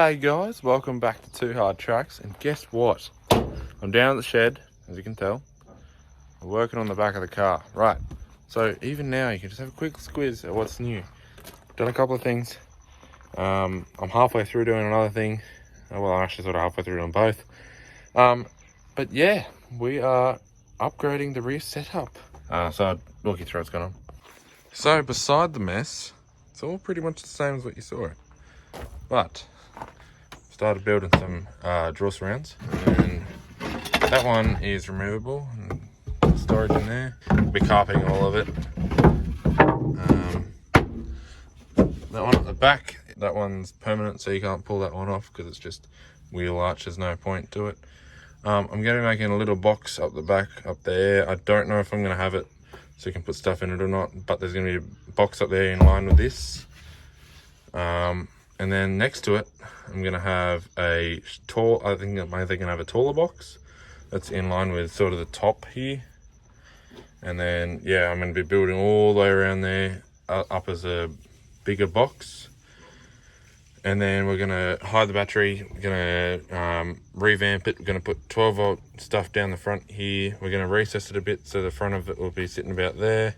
G'day guys, welcome back to Two Hard Tracks, and guess what? I'm down at the shed, as you can tell. We're working on the back of the car. Right, so even now you can just have a quick squiz at what's new. Done a couple of things. I'm halfway through doing another thing. Well, I'm actually sort of halfway through doing both. But yeah, we are upgrading the rear setup. So I'll walk you through what's going on. So beside the mess, it's all pretty much the same as what you saw it. But started building some draw surrounds, and that one is removable and storage in there. We'll be carpeting all of it. That one at the back, that one's permanent, so you can't pull that one off because it's just wheel arch. There's no point to it. I'm going to be making a little box up the back up there. I don't know if I'm going to have it so you can put stuff in it or not, but there's going to be a box up there in line with this. And then next to it, I'm going to have I think I'm going to have a taller box that's in line with sort of the top here. And then, yeah, I'm going to be building all the way around there up as a bigger box. And then we're going to hide the battery. We're going to revamp it. We're going to put 12-volt stuff down the front here. We're going to recess it a bit so the front of it will be sitting about there.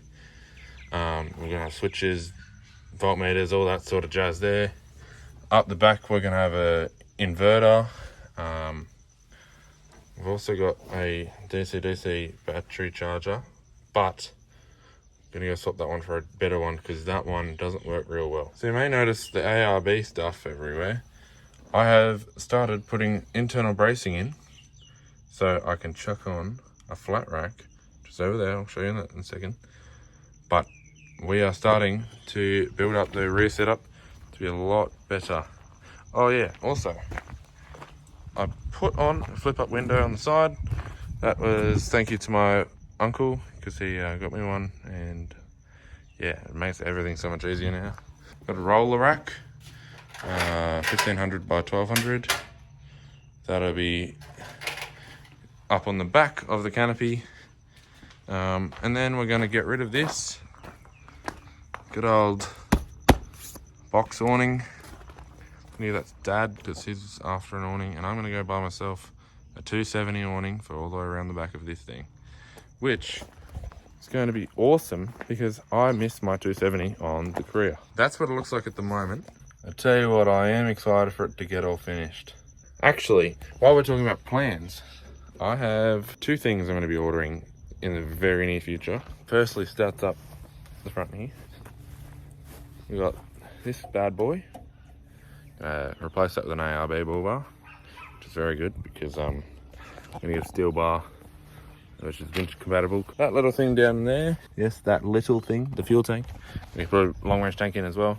We're going to have switches, voltmeters, all that sort of jazz there. Up the back, we're going to have a inverter. We've also got a DC-DC battery charger, but I'm going to go swap that one for a better one because that one doesn't work real well. So you may notice the ARB stuff everywhere. I have started putting internal bracing in so I can chuck on a flat rack just over there. I'll show you that in a second. But we are starting to build up the rear setup to be a lot better. Oh yeah, also I put on a flip up window on the side. That was thank you to my uncle because he got me one, and yeah, it makes everything so much easier now. Got a roller rack, 1500 by 1200. That'll be up on the back of the canopy, and then we're going to get rid of this good old box awning. Yeah, that's Dad because he's after an awning, and I'm going to go buy myself a 270 awning for all the way around the back of this thing, which is going to be awesome because I missed my 270 on the Korea. That's what it looks like at the moment. I tell you what, I am excited for it to get all finished. Actually, while we're talking about plans, I have two things I'm going to be ordering in the very near future. Firstly, starts up the front here. We got this bad boy. Replace that with an ARB bull bar, which is very good because I'm going to get a steel bar which is vintage compatible. That little thing down there, yes, that little thing, the fuel tank. We put a long range tank in as well.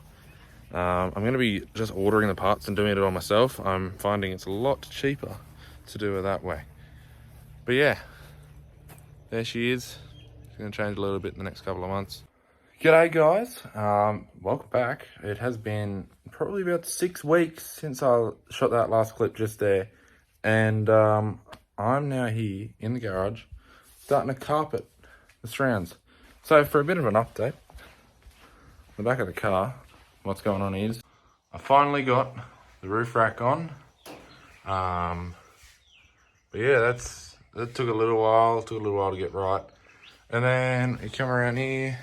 I'm going to be just ordering the parts and doing it all myself. I'm finding it's a lot cheaper to do it that way. But yeah, there she is. It's going to change a little bit in the next couple of months. G'day guys, welcome back. It has been probably about 6 weeks since I shot that last clip just there, and I'm now here in the garage starting to carpet the surrounds. So for a bit of an update, the back of the car, what's going on is I finally got the roof rack on, but yeah, that took a little while to get right. And then you come around here,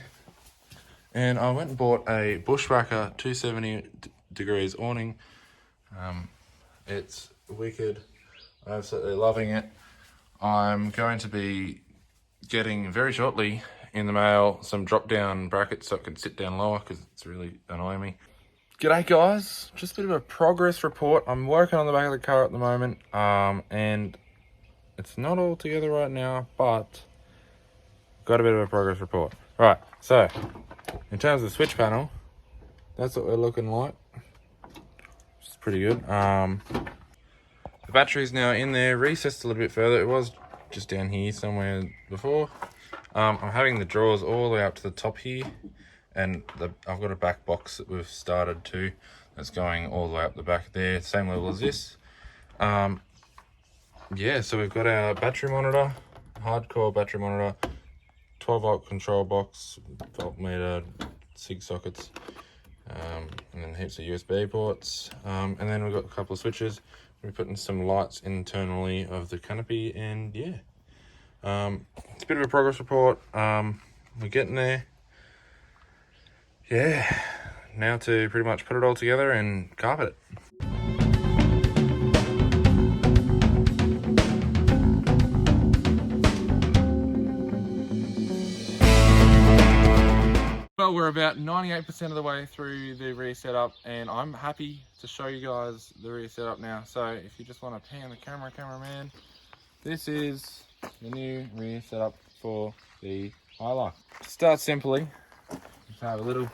and I went and bought a Bushwhacker 270 degrees awning. It's wicked. I'm absolutely loving it. I'm going to be getting very shortly in the mail some drop down brackets so it can sit down lower because it's really annoying me. G'day guys, just a bit of a progress report. I'm working on the back of the car at the moment, and it's not all together right now, but got a bit of a progress report. Right, so in terms of the switch panel, that's what we're looking like. It's pretty good. The battery's now in there, recessed a little bit further. It was just down here somewhere before. I'm having the drawers all the way up to the top here, and I've got a back box that we've started too that's going all the way up the back there, same level as this. Yeah, so we've got our battery monitor, hardcore battery monitor, 12-volt control box, voltmeter, SIG sockets, and then heaps of USB ports, and then we've got a couple of switches. We're putting some lights internally of the canopy, and yeah, it's a bit of a progress report. We're getting there. Yeah, now to pretty much put it all together and carpet it. Well, we're about 98% of the way through the rear setup, and I'm happy to show you guys the rear setup now. So if you just want to pan the cameraman, this is the new rear setup for the Hilux. Start simply, just have a little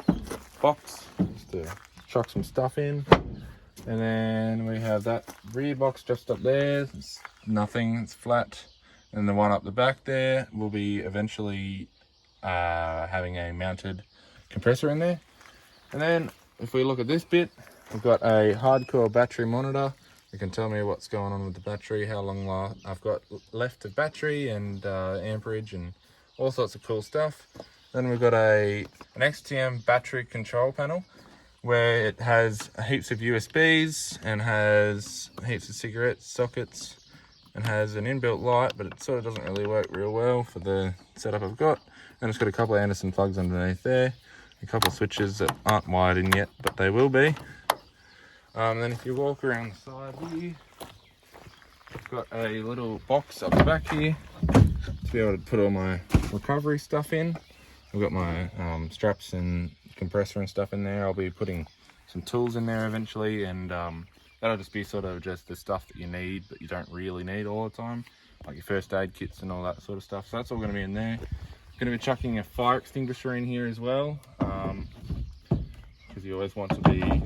box just to chuck some stuff in, and then we have that rear box just up there. It's nothing, it's flat, and the one up the back there will be eventually having a mounted compressor in there. And then if we look at this bit, we've got a hardcore battery monitor. It can tell me what's going on with the battery, how long I've got left of battery, and amperage, and all sorts of cool stuff. Then we've got an XTM battery control panel where it has heaps of USBs and has heaps of cigarette sockets and has an inbuilt light, but it sort of doesn't really work real well for the setup I've got. And it's got a couple of Anderson plugs underneath there, a couple of switches that aren't wired in yet, but they will be. Then if you walk around the side here, I've got a little box up the back here to be able to put all my recovery stuff in. I've got my straps and compressor and stuff in there. I'll be putting some tools in there eventually, and that'll just be sort of just the stuff that you need but you don't really need all the time, like your first aid kits and all that sort of stuff. So that's all going to be in there. Going to be chucking a fire extinguisher in here as well, because you always want to be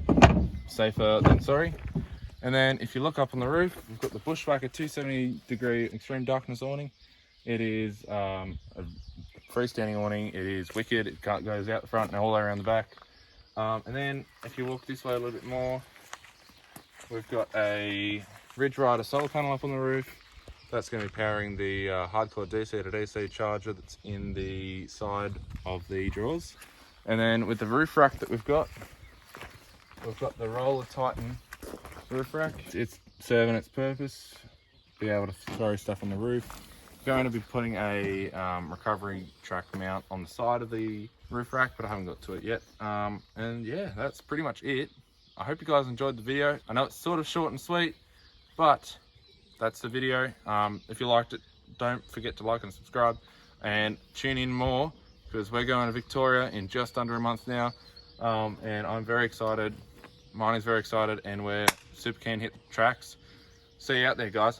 safer than sorry. And then if you look up on the roof, we've got the Bushwhacker 270-degree extreme darkness awning. It is a freestanding awning. It is wicked. It goes out the front and all the way around the back. And then if you walk this way a little bit more, we've got a Ridge Rider solar panel up on the roof. That's going to be powering the hardcore DC to DC charger that's in the side of the drawers. And then with the roof rack that we've got the Roller Titan roof rack. It's serving its purpose, be able to throw stuff on the roof. Going to be putting a recovery track mount on the side of the roof rack, but I haven't got to it yet. And yeah, that's pretty much it. I hope you guys enjoyed the video. I know it's sort of short and sweet, but that's the video. If you liked it, don't forget to like and subscribe, and tune in more, because we're going to Victoria in just under a month now, and I'm very excited. Marnie's very excited, and we're super keen to hit the tracks. See you out there, guys.